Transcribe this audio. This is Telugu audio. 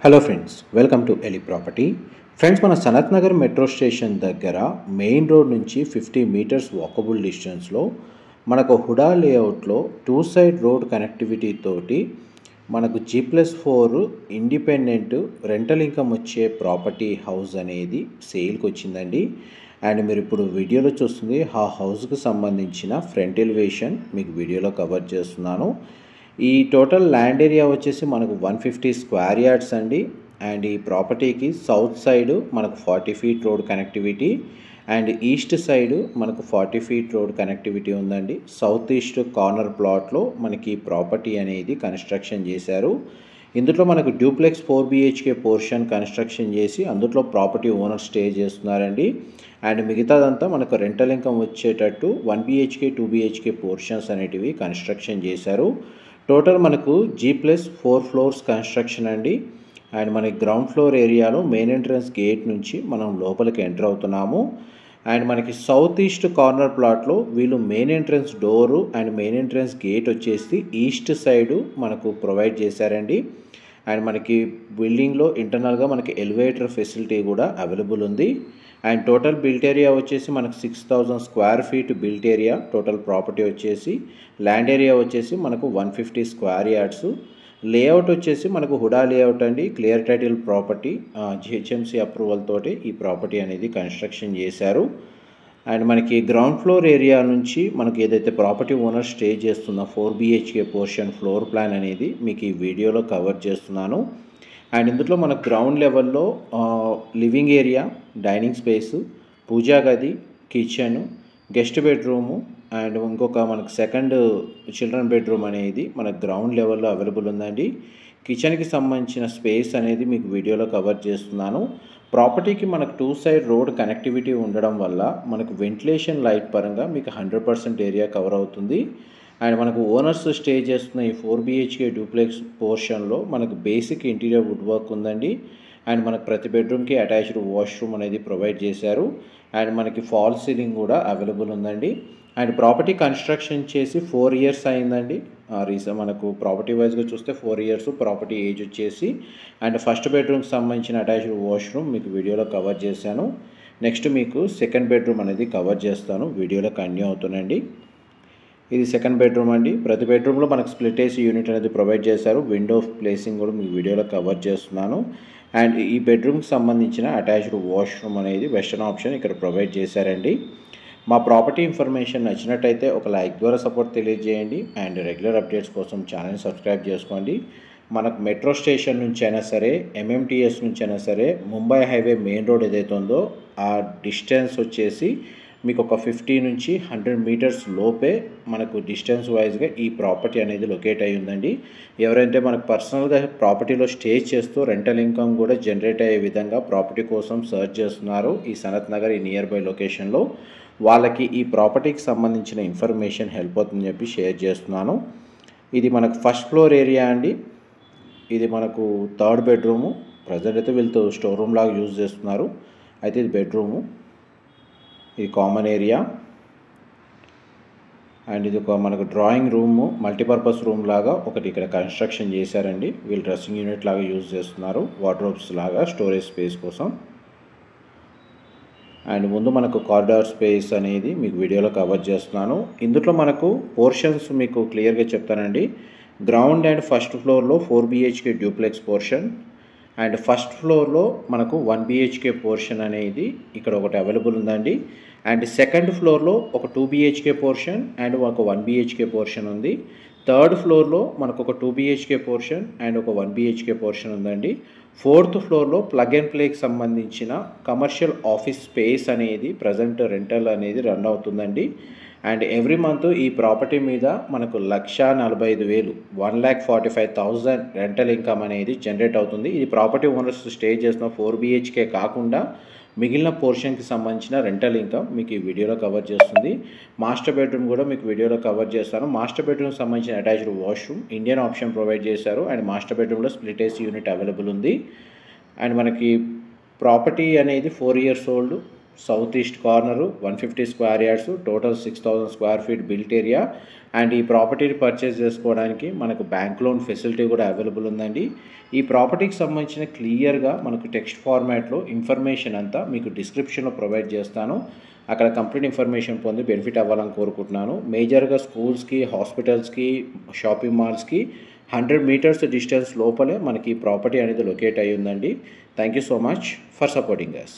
Hello friends, welcome to Eli property. Friends, మన సనత్ నగర్ మెట్రో స్టేషన్ దగ్గర మెయిన్ రోడ్ నుంచి 50 మీటర్స్ వాకబుల్ డిస్టెన్స్లో మనకు హుడా లేఅవుట్లో 2 సైడ్ రోడ్ కనెక్టివిటీ తోటి మనకు G+4 ఇండిపెండెంట్ రెంటల్ ఇన్కమ్ వచ్చే ప్రాపర్టీ హౌస్ అనేది సేల్కి వచ్చిందండి. అండ్ మీరు ఇప్పుడు వీడియోలో చూస్తుంది ఆ హౌస్కి సంబంధించిన ఫ్రంట్ ఎలివేషన్ మీకు వీడియోలో కవర్ చేస్తున్నాను. ఈ టోటల్ ల్యాండ్ ఏరియా వచ్చేసి మనకు 150 స్క్వేర్ యార్డ్స్ అండి. అండ్ ఈ ప్రాపర్టీకి సౌత్ సైడ్ మనకు 40 feet road connectivity and east side మనకు 40 ఫీట్ రోడ్ కనెక్టివిటీ ఉందండి. సౌత్ ఈస్ట్ కార్నర్ ప్లాట్లో మనకి ప్రాపర్టీ అనేది కన్స్ట్రక్షన్ చేశారు. ఇందులో మనకు డ్యూప్లెక్స్ 4 BHK పోర్షన్ కన్స్ట్రక్షన్ చేసి అందులో ప్రాపర్టీ ఓనర్ స్టే చేస్తున్నారండి. అండ్ మిగతాదంతా మనకు రెంటల్ ఇన్కమ్ వచ్చేటట్టు 1 BHK 2 BHK పోర్షన్స్ అనేటివి కన్స్ట్రక్షన్ చేశారు. టోటల్ మనకు G+4 ఫ్లోర్స్ కన్స్ట్రక్షన్ అండి. అండ్ మనకి గ్రౌండ్ ఫ్లోర్ ఏరియాలో మెయిన్ ఎంట్రన్స్ గేట్ నుంచి మనం లోపలికి ఎంటర్ అవుతున్నాము. అండ్ మనకి సౌత్ ఈస్ట్ కార్నర్ ప్లాట్లో వీళ్ళు main entrance door and main entrance gate వచ్చేసి ఈస్ట్ సైడు మనకు ప్రొవైడ్ చేశారండి. అండ్ మనకి బిల్డింగ్లో ఇంటర్నల్గా మనకి ఎలివేటర్ ఫెసిలిటీ కూడా అవైలబుల్ ఉంది. అండ్ టోటల్ బిల్ట్ ఏరియా వచ్చేసి మనకు 6000 square feet built area. Total property వచ్చేసి ల్యాండ్ ఏరియా వచ్చేసి మనకు 150 స్క్వేర్ యార్డ్స్. లేఅవుట్ వచ్చేసి మనకు హుడా లేఅవుట్ అండి. Clear title property GHMC approval తోటి ఈ ప్రాపర్టీ అనేది కన్స్ట్రక్షన్ చేశారు. అండ్ మనకి గ్రౌండ్ ఫ్లోర్ ఏరియా నుంచి మనకి ఏదైతే ప్రాపర్టీ ఓనర్ స్టే చేస్తున్న 4 BHK పోర్షన్ ఫ్లోర్ ప్లాన్ అనేది మీకు ఈ వీడియోలో కవర్ చేస్తున్నాను. అండ్ ఇందులో మనకు గ్రౌండ్ లెవెల్లో లివింగ్ ఏరియా, డైనింగ్ స్పేసు, పూజా గది, కిచెన్, గెస్ట్ బెడ్రూము అండ్ ఇంకొక మనకు సెకండ్ చిల్డ్రన్ బెడ్రూమ్ అనేది మనకు గ్రౌండ్ లెవెల్లో అవైలబుల్ ఉందండి. కిచెన్కి సంబంధించిన స్పేస్ అనేది మీకు వీడియోలో కవర్ చేస్తున్నాను. ప్రాపర్టీకి మనకు 2 సైడ్ రోడ్ కనెక్టివిటీ ఉండడం వల్ల మనకు వెంటిలేషన్ లైట్ పరంగా మీకు 100% ఏరియా కవర్ అవుతుంది. అండ్ మనకు ఓనర్స్ స్టే చేస్తున్న ఈ 4 BHK డూప్లెక్స్ పోర్షన్లో మనకు బేసిక్ ఇంటీరియర్ వుడ్ వర్క్ ఉందండి. అండ్ మనకు ప్రతి బెడ్రూమ్కి అటాచ్డ్ వాష్రూమ్ అనేది ప్రొవైడ్ చేశారు. అండ్ మనకి ఫాల్ సీలింగ్ కూడా అవైలబుల్ ఉందండి. అండ్ ప్రాపర్టీ కన్స్ట్రక్షన్ చేసి 4 ఇయర్స్ అయిందండి. మనకు ప్రాపర్టీ వైజ్గా చూస్తే 4 ఇయర్స్ ప్రాపర్టీ ఏజ్ వచ్చేసి. అండ్ ఫస్ట్ బెడ్రూమ్కి సంబంధించిన అటాచ్డ్ వాష్రూమ్ మీకు వీడియోలో కవర్ చేశాను. నెక్స్ట్ మీకు సెకండ్ బెడ్రూమ్ అనేది కవర్ చేస్తాను, వీడియోలో కంటిన్యూ అవుతుందండి. ఇది సెకండ్ బెడ్రూమ్ అండి. ప్రతి బెడ్రూమ్లో మనకు స్ప్లిట్ ఏసీ యూనిట్ అనేది ప్రొవైడ్ చేశారు. విండో ప్లేసింగ్ కూడా మీకు వీడియోలో కవర్ చేస్తున్నాను. అండ్ ఈ బెడ్రూమ్కి సంబంధించిన అటాచ్డ్ వాష్రూమ్ అనేది వెస్టర్న్ ఆప్షన్ ఇక్కడ ప్రొవైడ్ చేశారండి. మా ప్రాపర్టీ ఇన్ఫర్మేషన్ నచ్చినట్టయితే ఒక లైక్ ద్వారా సపోర్ట్ తెలియజేయండి. అండ్ రెగ్యులర్ అప్డేట్స్ కోసం ఛానల్ సబ్స్క్రైబ్ చేసుకోండి. మనకు మెట్రో స్టేషన్ నుంచి అయినా సరే, MMTS నుంచి అయినా సరే, ముంబై హైవే మెయిన్ రోడ్ ఏదైతే ఉందో ఆ డిస్టెన్స్ వచ్చేసి మీకు ఒక 50 నుంచి 100 మీటర్స్ లోపే మనకు డిస్టెన్స్ వైజ్గా ఈ ప్రాపర్టీ అనేది లొకేట్ అయ్యి ఉందండి. ఎవరైతే మనకు పర్సనల్గా ప్రాపర్టీలో స్టే చేస్తూ రెంటల్ ఇన్కమ్ కూడా జనరేట్ అయ్యే విధంగా ప్రాపర్టీ కోసం సర్చ్ చేస్తున్నారు ఈ సనత్ నగర్ ఈ నియర్ బై లొకేషన్లో, వాళ్ళకి ఈ ప్రాపర్టీకి సంబంధించిన ఇన్ఫర్మేషన్ హెల్ప్ అవుతుందని చెప్పి షేర్ చేస్తున్నాను. ఇది మనకు ఫస్ట్ ఫ్లోర్ ఏరియా అండి. ఇది మనకు థర్డ్ బెడ్రూము. ప్రజెంట్ అయితే వీళ్ళతో స్టోర్ రూమ్ లాగా యూజ్ చేస్తున్నారు. అయితే ఇది బెడ్రూము, ఇది కామన్ ఏరియా. అండ్ ఇది ఒక మనకు డ్రాయింగ్ రూము, మల్టీపర్పస్ రూమ్ లాగా ఒకటి ఇక్కడ కన్స్ట్రక్షన్ చేశారండి. వీళ్ళు డ్రెస్సింగ్ యూనిట్ లాగా యూజ్ చేస్తున్నారు, వార్డ్రోబ్స్ లాగా స్టోరేజ్ స్పేస్ కోసం. అండ్ ముందు మనకు కారిడార్ స్పేస్ అనేది మీకు వీడియోలో కవర్ చేస్తున్నాను. ఇందులో మనకు పోర్షన్స్ మీకు క్లియర్గా చెప్తానండి. గ్రౌండ్ అండ్ ఫస్ట్ ఫ్లోర్లో 4 BHK duplex portion and first ఫ్లోర్లో మనకు 1 BHK పోర్షన్ అనేది ఇక్కడ ఒకటి అవైలబుల్ ఉందండి. అండ్ సెకండ్ ఫ్లోర్లో ఒక 2 BHK పోర్షన్ అండ్ ఒక 1 BHK పోర్షన్ ఉంది. థర్డ్ ఫ్లోర్లో మనకు ఒక 2 BHK పోర్షన్ అండ్ ఒక 1 BHK పోర్షన్ ఉందండి. ఫోర్త్ ఫ్లోర్లో ప్లగ్ అండ్ ప్లేకి సంబంధించిన కమర్షియల్ ఆఫీస్ స్పేస్ అనేది ప్రజెంట్ రెంటల్ అనేది రన్ అవుతుందండి. అండ్ ఎవ్రీ మంత్ ఈ ప్రాపర్టీ మీద మనకు 1,45,000 1,45,000 రెంటల్ ఇన్కమ్ అనేది జనరేట్ అవుతుంది. ఇది ప్రాపర్టీ ఓనర్స్ స్టే చేసిన 4 BHK కాకుండా మిగిలిన పోర్షన్కి సంబంధించిన రెంటల్ ఇన్కమ్ మీకు ఈ వీడియోలో కవర్ చేస్తుంది. మాస్టర్ బెడ్రూమ్ కూడా మీకు వీడియోలో కవర్ చేస్తాను. మాస్టర్ బెడ్రూమ్కి సంబంధించిన attached washroom Indian option provide చేశారు. అండ్ మాస్టర్ బెడ్రూమ్లో స్ప్లిట్ ఏసీ యూనిట్ అవైలబుల్ ఉంది. అండ్ మనకి ప్రాపర్టీ అనేది 4 years old. South east corner, 150 square yards, total 6000 square feet built area. And ఈ ప్రాపర్టీని పర్చేస్ చేసుకోవడానికి మనకు బ్యాంక్ లోన్ ఫెసిలిటీ కూడా అవైలబుల్ ఉందండి. ఈ ప్రాపర్టీకి సంబంధించిన క్లియర్గా మనకు టెక్స్ట్ ఫార్మాట్లో ఇన్ఫర్మేషన్ అంతా మీకు డిస్క్రిప్షన్లో ప్రొవైడ్ చేస్తాను. అక్కడ కంప్లీట్ ఇన్ఫర్మేషన్ పొంది బెనిఫిట్ అవ్వాలని కోరుకుంటున్నాను. మేజర్గా స్కూల్స్కి, హాస్పిటల్స్కి, షాపింగ్ మాల్స్కి 100 మీటర్స్ డిస్టెన్స్ లోపలే మనకి ఈ ప్రాపర్టీ అనేది లొకేట్ అయ్యి ఉందండి. Thank you so much for supporting us.